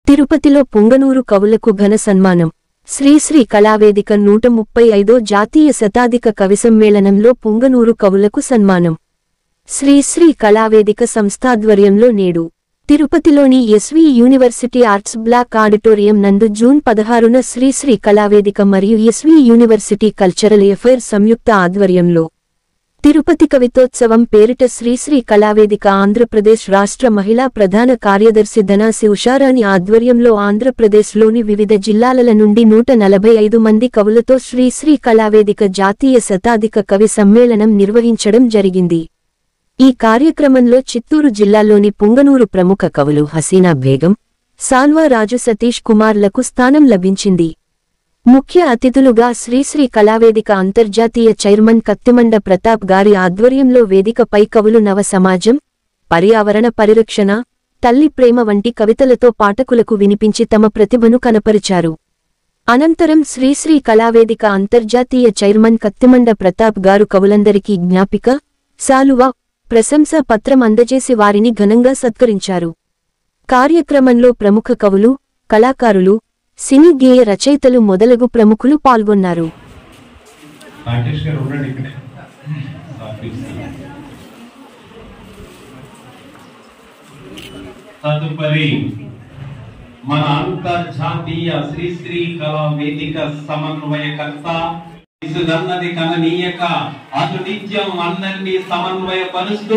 తిరుపతిలో పుంగనూరు కవులకు ఘన సన్మానం. శ్రీశ్రీ కళావేదిక 135వ జాతీయ శతాధిక కవి సమ్మేళనంలో పుంగనూరు కవులకు సన్మానం. శ్రీశ్రీ కళావేదిక సంస్థాధ్వర్యంలో నేడు తిరుపతిలోని S V university arts block auditorium నందు జూన్ 16న శ్రీశ్రీ కళావేదిక మరియు ఎస్వి యూనివర్సిటీ కల్చరల్ ఎఫైర్స్ సంయుక్త ఆధ్వర్యంలో తిరుపతి కవితోత్సవం పేరిట శ్రీశ్రీ కళావేదిక ఆంధ్రప్రదేశ్ రాష్ట్ర మహిళా ప్రధాన కార్యదర్శి ధనాసి ఉషారాణి ఆధ్వర్యంలో ఆంధ్రప్రదేశ్లోని వివిధ జిల్లాల నుండి 145 మంది కవులతో శ్రీశ్రీ కళావేదిక జాతీయ శతాధిక కవి సమ్మేళనం నిర్వహించడం జరిగింది. ఈ కార్యక్రమంలో చిత్తూరు జిల్లాలోని పుంగనూరు ప్రముఖ కవులు హసీనా బేగం, సాల్వా రాజు సతీష్ కుమార్లకు స్థానం లభించింది. ముఖ్య అతిథులుగా శ్రీశ్రీ కళావేదిక అంతర్జాతీయ చైర్మన్ కత్తిమండ ప్రతాప్ గారి ఆధ్వర్యంలో వేదికపై కవులు నవ సమాజం, పర్యావరణ పరిరక్షణ, తల్లి ప్రేమ వంటి కవితలతో పాఠకులకు వినిపించి తమ ప్రతిభను కనపరిచారు. అనంతరం శ్రీశ్రీ కళావేదిక అంతర్జాతీయ చైర్మన్ కత్తిమండ ప్రతాప్ గారు కవులందరికీ జ్ఞాపిక, శాలువా, ప్రశంసా పత్రం అందజేసి వారిని ఘనంగా సత్కరించారు. కార్యక్రమంలో ప్రముఖ కవులు, కళాకారులు, సినీ గేయ రచయితలు మొదలగు ప్రముఖులు పాల్గొన్నారు. తదుపరి మన అంతర్జాతీయ శ్రీశ్రీ కళావేదిక సమన్వయకర్త ఇసుదన్నది కననీయక అటు నిత్యం అందరినీ సమన్వయపరుస్తూ